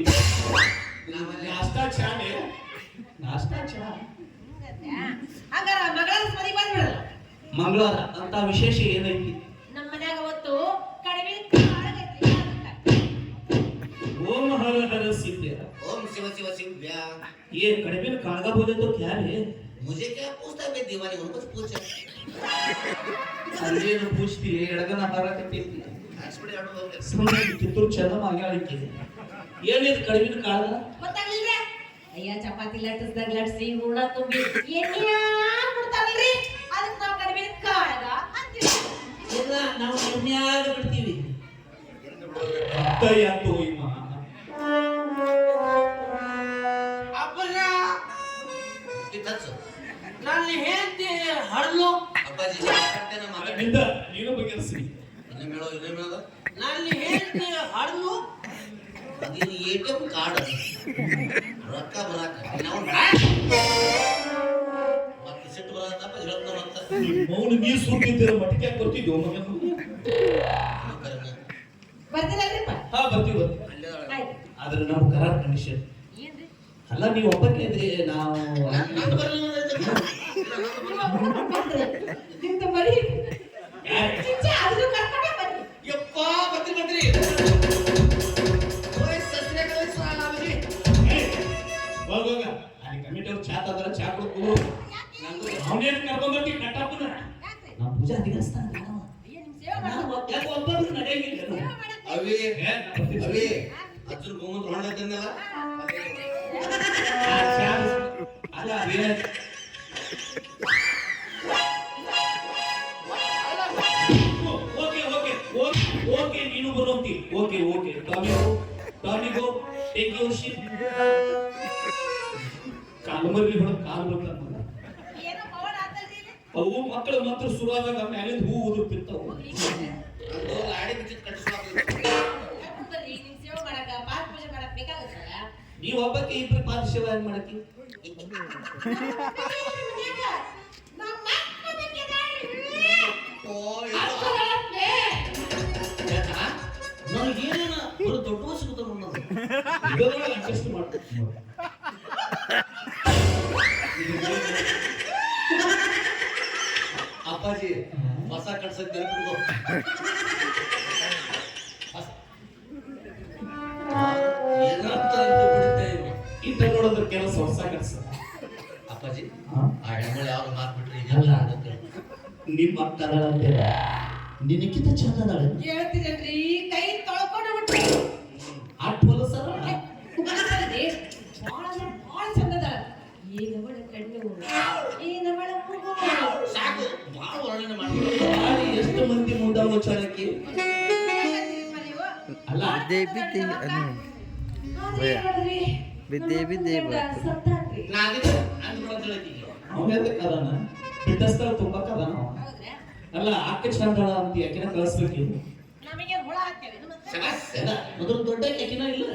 ನಮ್ಮಲ್ಲಿ ನಾಷ್ಟಾ ಚಾನೆ ನಾಷ್ಟಾ ಚಾ ಹಂಗಾರ ಮಗಳ ಮದಿ ಬಂದ್ಬಿಡಲ್ಲ ಮಂಗಳವಾರ ಅಂತ ವಿಶೇಷ ಏನೈತಿ ನಮ್ಮ ಮನ್ಯಾಗ ಅವತ್ತು ಕಡಿಮೆ ಕಾಳಗೈತ್ರಿ ಓಂ ಹರ ಹರ ಸಿದ್ಧ ओम शिव शिव शिव्या ये कड़बे में काढ़ा बोले तो क्या है मुझे क्या पूछता है मैं दीवानी हूं कुछ पूछ संजय ने पूछती है एड़गन आहार करती एक्सपर्ट आडो ಹೋಗ್ಲಿ सुनने कितुर चंद मांगे आಳಿಕೆ ಏನಿದು ಕಡಿಮೆ ಕಾढ़ा ಗೊತ್ತಾಗ್ಲಿಲ್ರಿ ಅಯ್ಯ ಚಪಾತಿ ಲಟ್ಟಿಸ್ದಾಗ ಲಟ್ಸಿ ಹೂರ್ಣ ತುಂಬಿ ಎಣ್ಣೆ ಕೊಡ್ತಾರಲ್ರಿ ಅದಕ್ಕೆ ನಾವು ಕಡಿಮೆ ಕಾಳಗ ಅಂತೀವಿ ಇಲ್ಲ ನಾವು ಎಣ್ಣೆಯಾಗ ಬಿಡ್ತೀವಿ ಅತ್ತಯ್ಯ ತೋಯ್ಮ ಅಪ್ಪನ ಇತ್ತಚ್ಚು ನನ್ನ ಹೆಂಡತಿ ಹಡ್ಲು ಅಪ್ಪಾಜಿ ಮಾತಾಡ್ತೇನೆ ಮಾತಾಡಿ ನಿಂದ ನೀನು ಬಗೆಹರಿಸಿ ಇನ್ನು ಮೇಳೋ ನನ್ನ ಹೆಂಡತಿ ಹಡ್ಲು ಅದು ಎಟಿಎಂ ಕಾರ್ಡ್ ರೊಕ್ಕ ಬರಾಕ ನಾವು ಮತ್ತೆ ಸಿಟ್ಟು ಬರತ್ತಪ್ಪ ಹೇಳ್ತಾವ ಅಂತ ಮೌನ ನೀ ಸುಟ್ಟಿದ್ದೀರ ಮಟ್ಟಿಗೆ ಬರ್ತಿದ್ವು ಮಗನು ಬರ್ತೀರಲ್ರಿಪ್ಪ ಹಾ ಬರ್ತೀವಿ ಅಲ್ಲೇ ಆಯ್ತು ಆದ್ರೆ ನಾವು ಕರಾರ್ ಕಂಡೀಷನ್ ಏನ್ರಿ ಅಲ್ಲ ನೀವು ಒಬ್ಬಕ್ಕೆ ಇದ್ರಿ ನಾವು ನಾನು ಬರಲಿಲ್ಲ ನಿಮ್ದು ಬರೀ ಚಿಚ್ಚ ಅದನ್ನು ಕರ್ಕೊಂಡೇ ಬನ್ನಿ ಯಪ್ಪ ಬತ್ರಿ ಬತ್ರಿ ಓಯ್ ಸಸ್ರೆ ಕಳಿಸ ನಾವಜಿ ಹೋಗೋಗ ಅಲ್ಲಿ ಕಮಿಟಿ ಅವ್ರು ಚಾ ತಂದ್ರ ಚಾ ಕುಡ್ಕೊಂಡು ಅವನೇನು ಕರ್ಕೊಂಡ್ ಬರ್ತೀವಿ ಕಟ್ಟಪ್ಪನ ಯಾಕ್ರಿ ನಾವು ಪೂಜಾ ಅಧಿಗಸ್ತಾನ ಅಯ್ಯ ನಿಮ್ ಸೇವೆ ಮಾಡೋದು ಯಾಕೆ ಒಬ್ಬರು ನಡೆಯಂಗಿಲ್ಲ ಸೇವೆ ಮಾಡಕ್ಕೆ ಅವಿ ಅವಿ ಅಜ್ಜನ ಗೋಮಂತ್ರ ಹೊಂಡದನ್ನೆಲ್ಲ ಅಲ್ಲ ಅದೇನ ಓಕೆ ಓಕೆ ಓಕೆ ನೀನು ಬರೋಂತಿ ಓಕೆ ಓಕೆ ಟಾಮಿಗೋ ಟೇಕ್ ಯುವರ್ ಶಿಪ್ ಕಾಲ್ಮರ್ಲಿ ಹೊಡ ಕಾಲ್ ಬರ್ತಾನ ಏನೋ ಪವರ್ ಆತಲ್ರಿ ಇಲ್ಲಿ? ಅವು ಮಕ್ಕಳು ಮಾತ್ರ ಶುರುವಾದಾಗ ಮ್ಯಾಲಿಂದ ಹೂ ಉದುರ್ತಿರ್ತಾವ ಅದು ಲಾಡಿ ಬಿಚ್ಚಿದ್ ಕಟ್ಟಿಸ್ಬೇಕು ಯಾಕೆ ಬರ್ರಿ ನಿಮ್ ಸೇವೆ ಮಾಡಕ ಪಾದ ಪೂಜೆ ಮಾಡಕ್ ಬೇಕಾಗುತ್ತಲ್ಲ ನೀವ್ ಒಬ್ಬಕ್ಕೆ ಇಬ್ರು ಪಾದ ಸೇವೆ ಏನ್ ಮಾಡಕ್ಕೆ ನನಗೇನೇನ ಬರೋ ದೊಡ್ಡ ಸಿಗುತ್ತ ಅನ್ನೋದು ಇದರೊಳಗೆ ಅಡ್ಜಸ್ಟ್ ಮಾಡ್ತೀನಿ ಅಪ್ಪಾಜಿ ಹೊಸ ಕಟ್ಸಕ್ ನೆನಪಿಡ್ಕೋ ಏನಂತ ಬಿಡುತ್ತೆ ಇವ್ರು. ಇಂಥ ನೋಡೋದ್ರ ಕೆಲಸ ಹೊಸ ಕೆಲಸ ಅಪ್ಪಾಜಿ ಹಾ? ಆ ಹೆಣ್ಮಳು ಯಾವ್ದು ಮಾತ್ಬಿಟ್ರಿ ಅಲ್ಲ. ಈಗ ನಿಮ್ಮ ಅಕ್ಕನ ಅಂತೀರ ನಿನಕ್ಕಿಂತ ಚಂದ ಅದಾಳೆ ಹೇಳ್ತಿದ್ದೇನ್ರಿ ಕೈ ತೊಳ್ಕೊಂಡು ಬಿಟ್ರಿ ಆಟ್ ಹೊಲಸರ ಬಹಳ ಚಂದದ ಏನವಳ ಕಣ್ಣು ಏನವಳ ಮೂಗು ಸಾಕು ಭಾಳ ವರ್ಣನೆ ಮಾಡ್ತಾರೆ ಬಾಳಿ ಎಷ್ಟು ಮಂದಿ ಮುಂದಾವ ಚಾಣಕ್ಕೆ ಅಲ್ಲ ಬಿದ್ದೆ ಸತ್ತಾನ್ರಿ ನಾನಿದೆ ಅಂದ್ಬಿಡೋದು ಈಗ ಅವನ ಎದಕ್ಕೆ ಅದಾನ ಬಿಟ್ಟಸ್ತಾರ ತುಂಬಾ ಕದಾನ ಅವ. ಹೌದ್ರಾ ಅಲ್ಲ ಅಕ್ಕ ಚಂದ ಅಂತ ಯಾಕಿನ ಕಳಿಸ್ಬೇಕಿಲ್ಲ ನಮಗೆ ಹುಳ ಹಾಕ್ತೇವೆ ಮತ್ತೆ ಚೆನ್ನಾಗಿ ಮೊದಲು ದೊಡ್ಡ ಆಕಿನ ಇಲ್ಲ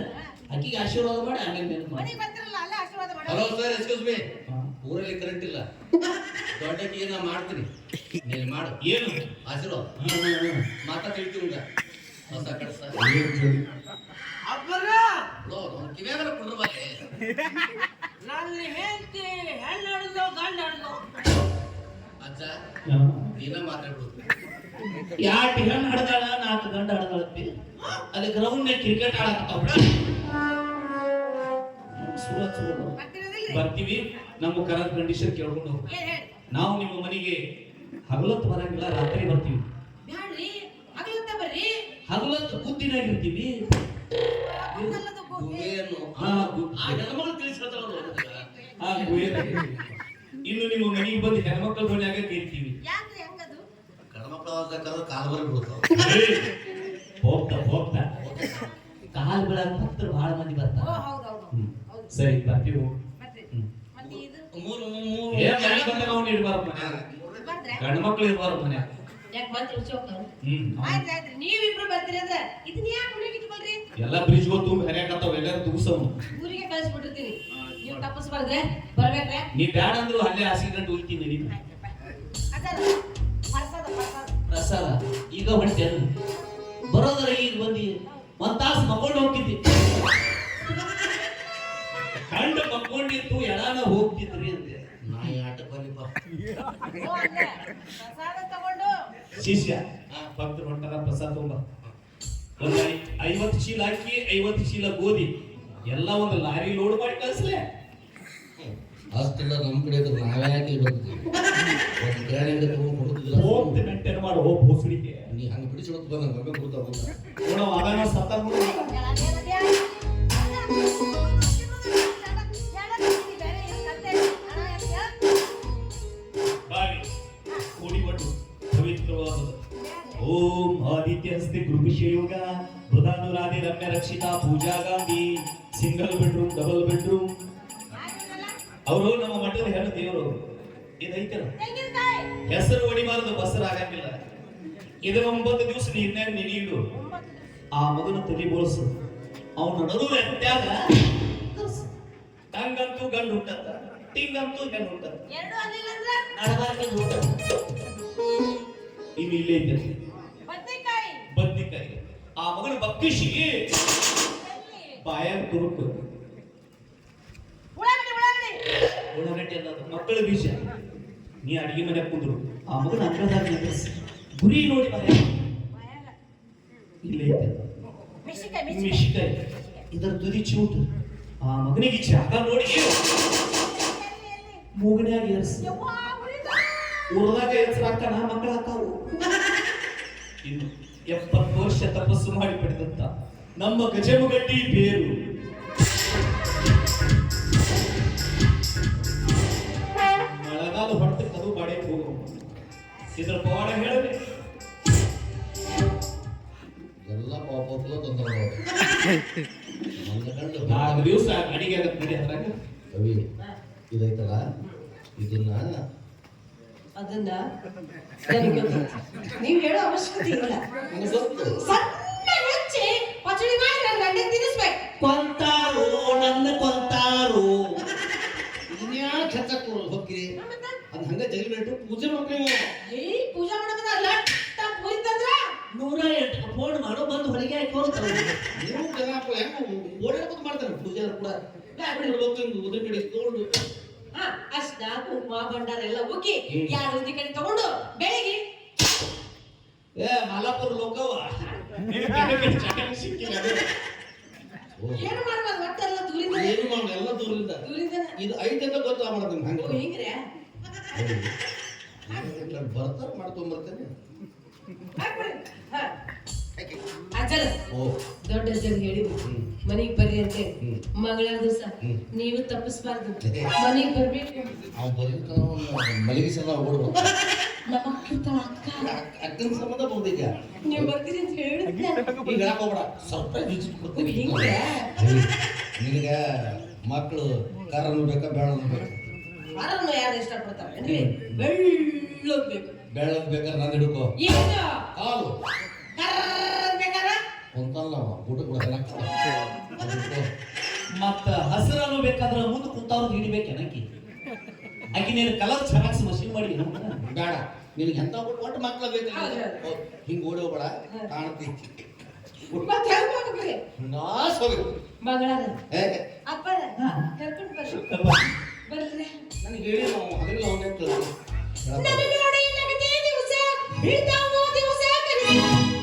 ಆಕಿಗೆ ಆಶೀರ್ವಾದ ಮಾಡಿ ಆಮೇಲೆ ನೆನಪು ಮಾಡಿ ಮನೆಗೆ ಬರ್ತಿರಲ್ಲ ಅಲ್ಲೇ ಆಶೀರ್ವಾದ ಹಲೋ ಮಾಡೋ ಸರ್ ಎಕ್ಸ್ಕ್ಯೂಸ್ ಮೀ ಊರಲ್ಲಿ ಕರೆಂಟ್ ಇಲ್ಲ ದೊಡ್ಡಕ್ಕೆ ಏನ ಮಾಡ್ತೀನಿ ನೀನು ಮಾಡು ಏನು ಆಶೀರ್ವಾದ ಮಾತಾ ತಿಳ್ತೀವಿ ಹೊಸ ಕಟ್ಸ ಅಬ್ಬರ ಕಿವ್ಯಾಗರ ಕುಂಡ್ರ ಬಾಲೆ ನನ್ನ ಹೆಂಡತಿ ಹೆಣ್ಣು ಹಿಡಿದು ಗಂಡ ಹಿಡಿದು ಅಜ್ಜ ನೀನ ಮಾತಾಡ್ಬೋದು ಯಾಕೆ ಹೆಣ್ಣು ಹಡ್ದಾಳ 4 ಗಂಡ ಹಡ್ದಾಳತ್ತಿ ಅಲ್ಲಿ ಗ್ರೌಂಡ್ ಕ್ರಿಕೆಟ್ ಆಡಕತ್ತಾವ ಬರ್ತಿರೋದಿಲ್ರಿ ಬರ್ತೀವಿ ನಮ್ಮ ಕರೆಂಟ್ ಕಂಡೀಷನ್ ಕೇಳ್ಕೊಂಡು ಹೋಗ್ತೀವಿ. ಏನ್ ಹೇಳಿ ನಾವು ನಿಮ್ಮ ಮನೆಗೆ ಹಗಲೊತ್ತು ಬರಂಗಿಲ್ಲ ರಾತ್ರಿ ಬರ್ತೀವಿ ಬ್ಯಾಡ್ರಿ ಅಗಲತ್ತ ಬರ್ರಿ ಹಗಲೊತ್ತು ಗುದ್ದಿನಾಗಿರ್ತೀವಿ ಗುದ್ದಲದ ಗುದ್ದಿ. ಗುಹೆಯನ್ನು ಹಾ, ಗುಹೆ. ಆ ಹೆಣ್ಮಗಳು ತಿಳಿಸ್ಕೊತಾಳ ಆ ಗುಹೆಯಲ್ಲಿ. ಇನ್ನು ನಿಮ್ಮ ಮನೆಗೆ ಬಂದು ಹೆಣ್ಮಕ್ಳ ಮನ್ಯಾಗ ಕೇಳ್ತೀವಿ ಯಾಕ್ರಿ ಹಂಗದು ಗಣಮಕ್ಕಳ ಕಾಲು ಬರೀ ಹೋಗ್ತಾ ಹೋಗ್ತಾ ಕಾಲ್ ಬೆಳಗ್ ಭಕ್ತರು ಬಹಳ ಮಂದಿ ಓ ಬರ್ತಾರೆ ಹೌದೌದು ಹೌದು ಸರಿ ಬರ್ತೀವಿ ಮತ್ತೆ ಹ್ಮ್. ಮತ್ತೆ ಇದು ಏ ಮನೆಗೆ ಬಂದಾಗ ಅವ್ನು ಇರ್ಬಾರ್ದು ಮನ್ಯಾಗ ಬಂದ್ರೆ ಗಂಡ್ಮಕ್ಳು ಇರ್ಬಾರ್ದು ಮನ್ಯಾಗ ಯಾಕೆ ಬಂದು ರುಚಿ ಹೋಗ್ತಾವ ಹ್ಮ್ ಆಯ್ತು ಆಯ್ತು ನೀವಿಬ್ರು ಬರ್ತೀರಿ ಅಂದ್ರೆ ಇದನ್ನ ಯಾಕೆ ಮನೆಗೆ ಇಟ್ಕೊಳ್ರಿ ಎಲ್ಲ ಬ್ರಿಡ್ಜ್ ಗೊತ್ತು ಹರಿಯಾಕತ್ತಾವ ಎಲ್ಲರೂ ತುಗುಸವು ಊರಿಗೆ ಕಳಿಸ್ಬಿಟ್ಟಿರ್ತೀನಿ ನೀವು ತಪ್ಪಿಸ್ಬಾರ್ದ್ರೆ ಬರ್ಬೇಕ್ರೆ ನೀ ಬ್ಯಾಡ ಅಂದ್ರು ಅಲ್ಲೇ ಹಾಸಿಗೆ ಗಂಟು ಹೋಗ್ತೀನಿ ನೀನು ಅದಲ್ಲ ಪ್ರಸಾದ ಪ್ರಸಾದ ಪ್ರಸಾದ ಈಗ ಹೊಂಟೇನು ಬರೋದ್ರ ಈಗ ಬಂದಿ ಒಂದ್ ತಾಸು ಮಕ್ಕೊಂಡು ಹೋಗ್ತಿದ್ದಿ ಕಂಡು ಮಕ್ಕೊಂಡಿತ್ತು ಎಳಾನ ಹೋಗ್ತಿದ್ರಿ ಅಂದೆ ನಾಯಿ ಆಟ ಬಲಿಪ ಓ ಅಲ್ಲ ಪ್ರಸಾದ ತಗೊಂಡು ಶಿಷ್ಯ ಭಕ್ತರು ಹೊಂಟಾರ ಪ್ರಸಾದ ತುಂಬ ಒಂದು 50 ಚೀಲ ಅಕ್ಕಿ 50 ಚೀಲ ಗೋಧಿ ಎಲ್ಲ ಒಂದು ಲಾರಿ ಲೋಡ್ ಮಾಡಿ ಕಳಿಸ್ಲೆ ಅಷ್ಟೆಲ್ಲ ನಮ್ಮ ಕಡೆ ಇದ್ರೆ ನಾವೇ ಯಾಕೆ ಇರೋದು ಒಂದು ಗಾಡಿಯಿಂದ ತಗೊಂಡು ಕೊಡುತ್ತಿಲ್ಲ ಹೋಗ್ತಿ ಮೆಂಟೇನ್ ಮಾಡಿ ಹೋಗ್ ಹೋಸ್ಲಿಕ್ಕೆ ನೀ ಹಂಗೆ ಬಿಡಿಸ್ಕೊಳಕ್ ಬಂದ ಮಗ ಕೊಡ್ತಾವ ನೋಡೋ ಅದಾನ ಸತ್ತ ಬಾವಿ ಕೂಡಿಕೊಂಡು ಪವಿತ್ರವಾದದ್ದು ಓಂ ಆದಿತ್ಯಸ್ತೆ ಗೃಭಿಷಯೋಗ ಬುಧಾನುರಾಧೆ Ramya Rakshita Pooja Gandhi single bedroom double bedroom ಅವರು ನಮ್ಮ ಮಠದ ಹೆಣ್ಣು ದೇವರು ಇದೈತಲ್ಲ ಹೆಸರು ಹೊಡಿಬಾರದು ಬಸರು ಆಗಂಗಿಲ್ಲ ಇದು 9 ದಿವಸ ನೀರ್ನ್ಯಾಗ ನೆನೆಯಿಡು ಆ ಮಗನ ತಲೆ ಬೋಳ್ಸು ಅವನ ನಡುವೆ ಎತ್ತ್ಯಾಗ ಟಂಗಂತೂ ಗಂಡು ಹುಟ್ಟತ್ತ ಟಿಂಗಂತೂ ಹೆಣ್ಣು ಹುಟ್ಟತ್ತ ಎರಡು ಅಲ್ಲಿಲ್ಲ ಅಂದ್ರೆ ನಡಬಾರ್ದು ಹುಟ್ಟತ್ತ ಇನ್ನು ಇಲ್ಲೇ ಇದ್ದ ಬದ್ನೆಕಾಯಿ ಬದ್ನಿಕಾಯಿ ಆ ಮಗನ ಬಗ್ಗಿಸಿ ಬಾಯಾಗ ತುರುಕು ಉಳ್ಳಾಗಡ್ಡಿ ಉಳ್ಳಾಗಡ್ಡಿ ಅಲ್ಲ ಅದು ಮಕ್ಕಳ ಬೀಜ ನೀ ಅಡಿಗೆ ಮನೆ ಕುಂದ್ರು ಆ ಮಗನ ಅಂಗಳದಾಗ ನಿಂದ್ರಿಸಿ ಗುರಿ ನೋಡಿ ಬಾಯಾಗ ಇಲ್ಲೇ ಐತೆ ಮೆಣಸಿನ್ಕಾಯಿ ಮಿಶಿಕಾಯಿ ಇದರ ತುದಿ ಚೂಟು ಆ ಮಗನಿಗೆ ಜಾಗ ನೋಡಿ ಮೂಗನ್ಯಾಗ ಏರ್ಸಿ ಊರದಾಗ ಏರ್ಸ್ರಾಕನ ಮಕ್ಕಳ ಹಾಕಾವು ಇನ್ನು 70 ವರ್ಷ ತಪಸ್ಸು ಮಾಡಿ ಪಡೆದಂತ ನಮ್ಮ ಗಜಮುಗಟ್ಟಿ ಬೇರು. ಮಳೆಗಾಲ ಹೊಡೆದ ಕದು ಬಾಡೆ ಹೋಗು. ಇದ್ರ ಪವಾಡ ಹೇಳದೆ ಎಲ್ಲ ಪಾಪಗಳು ತೊಂದರೆ 4 ದಿವಸ ಅಡಿಗೆ ಆಗತ್ತೆ ನಡಿ ಅದ್ರಾಗ. ಕವಿ ಇದೈತಲ್ಲ ಇದನ್ನ ಅದನ್ನ ನನಗೆ ಗೊತ್ತು. ನೀವ್ ಹೇಳೋ ಅವಶ್ಯಕತೆ ಇಲ್ಲ. ನನಗೆ ಗೊತ್ತು. ಸಣ್ಣ ಹೆಚ್ಚಿ ಪಚಡಿ ಮಾಡಿ ನನ್ನ ಗಂಡಗೆ ತಿನ್ನಿಸ್ಬೇಕು. ಕೊಂತಾರು ನನ್ನ ಕೊಂತಾರು. ಇದ್ಯಾಕೆ ಹೆಚ್ಚಕ್ಕೆ ಹೋಗ್ತೀರಿ ಅದು ಹಂಗೆ ಜಗಲಿ ಬಿಟ್ಟು ಪೂಜೆ ಮಾಡ್ತೀವಿ. ಏಯ್ ಪೂಜಾ ಮಾಡಬೇಕ ಲಟ್ಟ ಪೂಜಿತಂದ್ರ 108 ಫೋನ್ ಮಾಡೋ ಬಂದು ಹೊರಗೆ ಹಾಕೋತಾರೆ. ನೀವು ಜನ ಹೆಂಗ ಓಡಾಡ್ಕೊಂಡು ಮಾಡ್ತಾರೆ ಪೂಜೆ ಕೂಡ ಬಿಡ್ಬೇಕು ಹಿಂಗೆ ಉದ್ರ ಕಡೆ ಇಟ್ಕೊಂಡು ಅಷ್ಟ ಕುಂಕುಮ ಭಂಡಾರ ಎಲ್ಲ ಉಕ್ಕಿ ಯಾರು ಉದ್ದಿ ಕಡೆ ತಗೊಂಡು ಬೆಳಿಗ್ಗೆ ಏ ಮಾಲಾಪುರ ಲೋಕವ ಸಿಕ್ಕಿಲ್ಲ. ಏನು ಮಾಡ್ಬಾರ್ದು ಒಟ್ಟೆಲ್ಲ ದೂರಿಂದ ಏನು ಮಾಡಿ ಎಲ್ಲ ದೂರದಿಂದ ದೂರಿಂದ ಇದು ಐತೆ ಅಂತ ಗೊತ್ತು ಮಾಡ್ತೀನಿ ಹಂಗೆ ಹಿಂಗ್ರೆ ಬರ್ತಾರ ಮಾಡ್ಕೊಂಬರ್ತೇನೆ. ಅಜ್ಜಲ ಓ ದೊಡ್ಡ ಅಜ್ಜಲ್ ಹೇಳಿದ್ರು ಹ್ಮ್. ಮನೆಗ್ ಬರ್ರಿ ಅಂತ ಹ್ಮ್. ಮಂಗಳವಾರ ದಿವಸ ಹ್ಮ್. ನೀವು ತಪ್ಪಿಸ್ಬಾರ್ದು ಮನೆಗ್ ಬರ್ಬೇಕು. ಅವ್ನು ಬರೀತ ಮಲಗಿಸಲ್ಲ ಓಡ್ಬೇಕು ನಮ್ಮ ಅಕ್ಕಿರ್ತಾಳ ಅಕ್ಕ ಅಕ್ಕನ ಸಂಬಂಧ ಬಂದೀಗ ನೀವು ಬರ್ತೀರಿ ಅಂತ ಹೇಳಿದ್ನ ಈಗ ಹಾಕೋಬೇಡ ಸರ್ಪ್ರೈಸ್ ವಿಸಿಟ್ ಕೊಡ್ತೀನಿ. ಹಿಂಗೆ ನಿನಗೆ ಮಕ್ಕಳು ಕಾರ ಬೇಕಾ ಬೇಡ ಬೇಕು ಮರನ್ನು ಯಾರು ಇಷ್ಟಪಡ್ತಾರೆ ಅಂದ್ರೆ ಬೆಳ್ಳಗ್ ಬೇಕು. ಬೆಳಗ್ ಬೇಕಾದ್ರೆ ನಾನು ಹಿಡ್ಕೋ ಏನು ಕಾಲು ಕರ್ರ್ ಬೇಕಾರ ಕುಂತಲ್ಲ ಊಟ ಕೂಡ ಮತ್ತ ಹಸಿರನ್ನು ಬೇಕಾದ್ರೆ ಮುಂದೆ ಕುಂತಾವ್ರು ಹಿಡಿಬೇಕೇನಕಿ ಆಕಿ ನೀನು ಕಲರ್ ಚೆನ್ನಾಗಿ ಮಷೀನ್ ಮಾಡಿ ಬೇಡ ನಿನಗೆ ಎಂತ ಒಟ್ಟು ಮಕ್ಕಳ ಬೇಕು ಹೌದು. ಹಿಂಗೆ ಓಡಿ ಹೋಗ್ಬೇಡ ಕಾಣ್ತಿ ಮತ್ತೆ ಹೆಂಗ್ ಮಾಡ್ಬೇಕ್ರಿ? ನಾಸ್ ಹೋಗಿ ಮಗಳಾರ ಹೇಗೆ ಅಪ್ಪರ ಕರ್ಕೊಂಡು ಬರ್ರಿ ನನಗೆ ಹೇಳಿ ನಾವು ಅದೆಲ್ಲ ಅವನೇ ನನ್ನ ನೋಡಿ ನಗದೆ ದಿವಸ ಬೀಳ್ತಾವೋ ದಿವಸ ಕಲಿ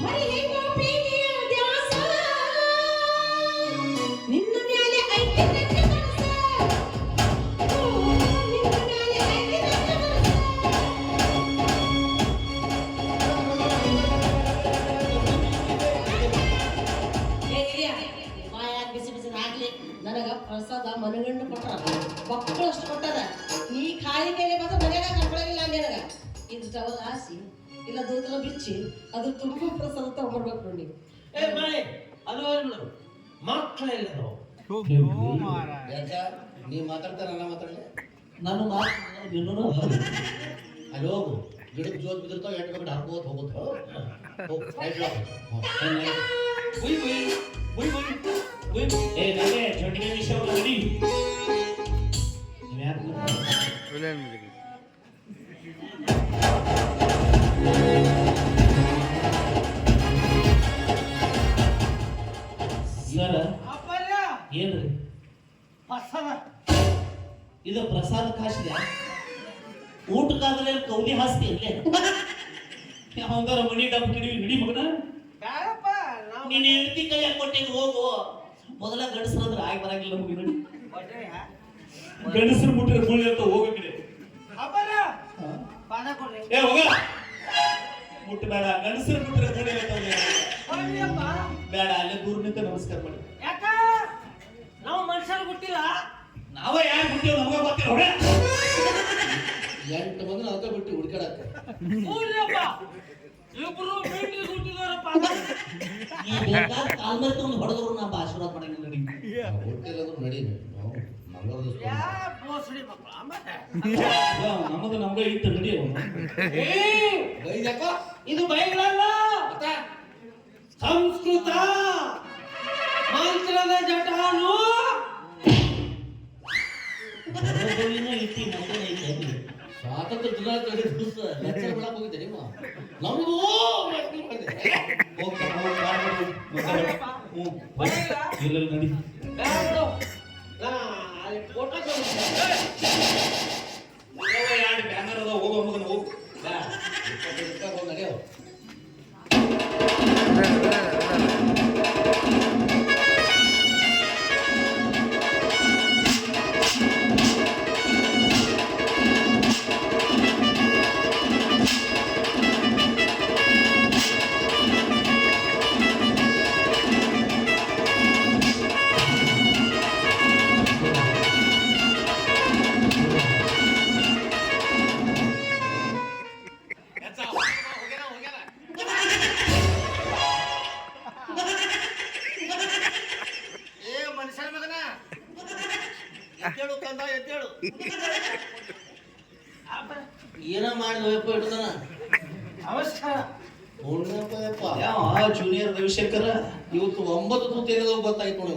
ಮರಿ ಹೆಂಗೋ ಪ್ರೀತಿಯ ದ್ಯಾಸ ನಿನ್ನ ಮ್ಯಾಲೆ ಐತೆ ನನ್ನ ಮನಸ ನಿನ್ನ ಮ್ಯಾಲೆ ಐತೆ ನನ್ನ ಮನಸ ಏನಿದೆಯಾ ಮಾಯಾಗ ಬಿಸಿ ಬಿಸಿ ಆಗ್ಲಿ ನನಗ ಪ್ರಸಾದ ಮನಗಂಡು ಕೊಟ್ಟಾರ ಮಕ್ಕಳು ಅಷ್ಟು ಕೊಟ್ಟಾರ ನೀ ಖಾಲಿ ಕೈಲಿ ಬಂದು ಮನೆಯಾಗ ಕರ್ಕೊಳಗಿಲ್ಲ ನನಗ ಇದು ಟವಲ್ ಹಾಸಿ ಇಲ್ಲ ದೂತಲ ಬಿಚ್ಚಿ ಅದ್ರ ತುಂಬ ಪ್ರಸಾದ ತಗೊಂಡ್ಬರ್ಬೇಕು ನೋಡಿ. ಏ ಮಳೆ ಅದು ಮಕ್ಕಳೆಲ್ಲ ಯಾಕ ನೀ ಮಾತಾಡ್ತಾರ ನನ್ನ ಮಾತಾಡಲಿ ನಾನು ಅಲ್ಲಿ ಹೋಗು ಗಿಡಕ್ಕೆ ಜೋತ್ ಬಿದ್ದಿರ್ತಾವ ಎಂಟು ಬೇಕು ಹಾಕೋದು ಹೋಗುತ್ತೆ ಹೋಗು ರೈಟ್ ಏ ನನಗೆ ಚೊಟ್ಟಿಗೆ ವಿಷಯ ನಡಿ ಸರ ಏನ್ರಿ ಇದು ಪ್ರಸಾದ ಕಾಸಿದೆ ಊಟಕ್ಕಾದ್ರೆ ಕೌಲಿ ಹಾಸ್ತಿ ಅಲ್ಲೇ ಅವಂಗಾರ ಮನಿ ಡಬ್ ಕಿಡಿವಿ ನಡಿ ಮಗನ ನೀನ್ ಹೆಂಡತಿ ಕೈಯಾಗ ಕೊಟ್ಟಿಗೆ ಹೋಗು ಮೊದಲ ಗಂಡಸ್ರಂದ್ರೆ ಆಗಿ ಬರಂಗಿಲ್ಲ ನಮಗೆ ನೋಡಿ ಗಂಡಸ್ರು ಮುಟ್ಟಿದ್ರೆ ಮುಳ್ಳಿ ಅಂತ ಹೋಗೋ ಕಡೆ ಏ ಹೋಗ ಮುಟ್ಟಬೇಡ ಗಂಡಸ್ರು ಮುಟ್ಟಿದ್ರೆ ಮುಳ್ಳಿ ಅಂತ ಬೇಡ ಅಲ್ಲೇ ದೂರ ನಿಂತ ನಮಸ್ಕಾರ ಮಾಡಿ ನಾವು ಮನುಷ್ಯರು ಗೊತ್ತಿಲ್ಲ ನಾವ ಯಾರು ಮುಟ್ಟಿವ್ ನಮಗ ಗೊತ್ತಿಲ್ಲ ಹೊಡೆ 8 ಮಂದಿ ಅದಕ್ಕೆ ಬಿಟ್ಟು ಹುಡ್ಕಾಡಕ್ಕೆ ಇಬ್ರು ಭೇಟಿ ಹುಟ್ಟಿದಾರಪ್ಪ ಈ ಬೇಕಾದ ಕಾಲ್ ಮೇಲೆ ತಗೊಂಡು ಹೊಡೆದ್ರು ನಾ ಆಶೀರ್ವಾದ ಮಾಡಂಗಿಲ್ಲ ನಿಮ್ಗೆ ಹೊಟ್ಟೆಲ್ಲಂದ್ರೂ ನಡಿ ನಾವು ಮಂಗಳವಾರ ದಿವಸ ಬೋಸಡಿ ಮಕ್ಕಳು ಆಮೇಲೆ ನಮ್ಮದು ನಮ್ಗೆ ಇಟ್ಟು ನಡಿ ಬೈದ್ಯಾಕೋ ಇದು ಬೈಗಳಲ್ಲ ಸಂಸ್ಕೃತ ಮಂತ್ರದ ಜಟಾನು ಇಟ್ಟಿ ನಮ್ಗೆ ಐತೆ ಸ್ವಾತಂತ್ರ್ಯ ದಿನ ತಡೆ ದಿವಸ ಲೆಕ್ಚರ್ ಬಿಡಕ್ಕೆ ಹೋಗಿದ್ದೆ ನಿಮ್ಮ ನಮಗೂ ಇಲ್ಲ ನಡಿ ಅಲ್ಲಿ ಫೋಟೋ ಎರಡು ಬ್ಯಾನರ್ ಅದ ಹೋಗೋ ಮಗನ ಹೋಗು 20 ರೂಪಾಯಿ ನಡೆಯೋ ಏನ ಮಾಡಿದ್ವಪ್ಪ ಇಡ್ತಾನ ಅವಶ್ಯ ಪುಣ್ಯಪ್ಪ ಯಪ್ಪ. ಯಾವ ಜೂನಿಯರ್ ರವಿಶಂಕರ ಇವತ್ತು 9 ತೂತು ಎಲ್ಲಿದೋ ಗೊತ್ತಾಯ್ತು ನೋಡಿ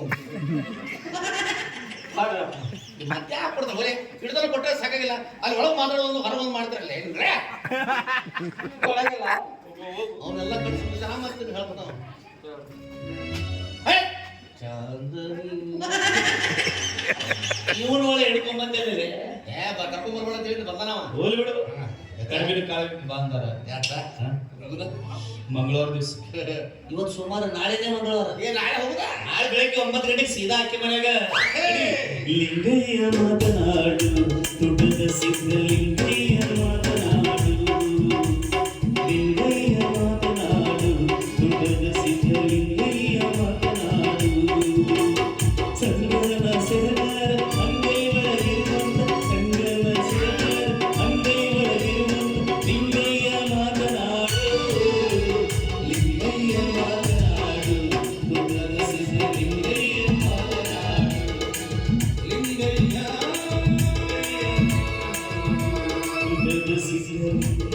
ಮತ್ತೆ ಹಾಕ್ಬಿಡ್ತಾವ ಬರೀ ಹಿಡ್ದಲ್ಲ ಕೊಟ್ಟರೆ ಸಾಕಾಗಿಲ್ಲ ಅಲ್ಲಿ ಒಳಗೆ ಮಾತಾಡೋದು ಹೊರಗೊಂದು ಮಾಡ್ತಾರಲ್ಲ ಏನ್ರೇ ಅವನ್ನೆಲ್ಲ ಕಳಿಸಿ ಚೆನ್ನಾಗಿ ಮಾಡ್ತೀನಿ ಹೇಳ್ತಾನ ಇವನು ಒಳ್ಳೆ ಹಿಡ್ಕೊಂಡ್ ಬಂದಿದ್ದಾರೆ ಏ ಕರ್ಕೊಂಡ್ ಬರ್ಬೇಡ ಅಂತ ಹೇಳಿ ಬಂದಾನವ ಹೋಲಿ ಬಿಡು ಕಡಿಮೆ ಕಾಲ ಬಂದಾರ ಯಾಕ ಮಂಗಳವಾರ ದಿವಸ ಇವತ್ತು ಸುಮಾರು ನಾಳೆನೇ ಮಂಗಳವಾರ ಏ ನಾಳೆ ಹೋಗುದಾ ನಾಳೆ ಬೆಳಗ್ಗೆ 9 ಗಂಟೆಗೆ ಸೀದಾ ಹಾಕಿ ಮನ್ಯಾಗ ಲಿಂಗಯ್ಯ ಮಾತನಾಡು ತುಟದ ಸಿದ್ಧಲಿಂಗಯ್ಯ ಮಾತನಾಡು ಲಿಂಗಯ್ಯ ಮಾತನಾಡು ತುಟದ ಸಿದ್ಧಲಿಂಗಯ್ಯ ಮಾತನಾಡು ಸಂಗನ ಸೆರಗಾರ ಅಂಗೈ ಒಳಗಿರುವಂತ ಸಂಗನ ಸೆರಗಾರ ಅಂಗೈ ಒಳಗಿರುವಂತ ಲಿಂಗಯ್ಯ ಮಾತನಾಡು ಲಿಂಗಯ್ಯ ಮಾತನಾಡು ತುಟದ ಸಿದ್ಧಲಿಂಗಯ್ಯ ಮಾತನಾಡು ಲಿಂಗಯ್ಯ ತುಟದ ಸಿದ್ಧಲಿಂಗಯ್ಯ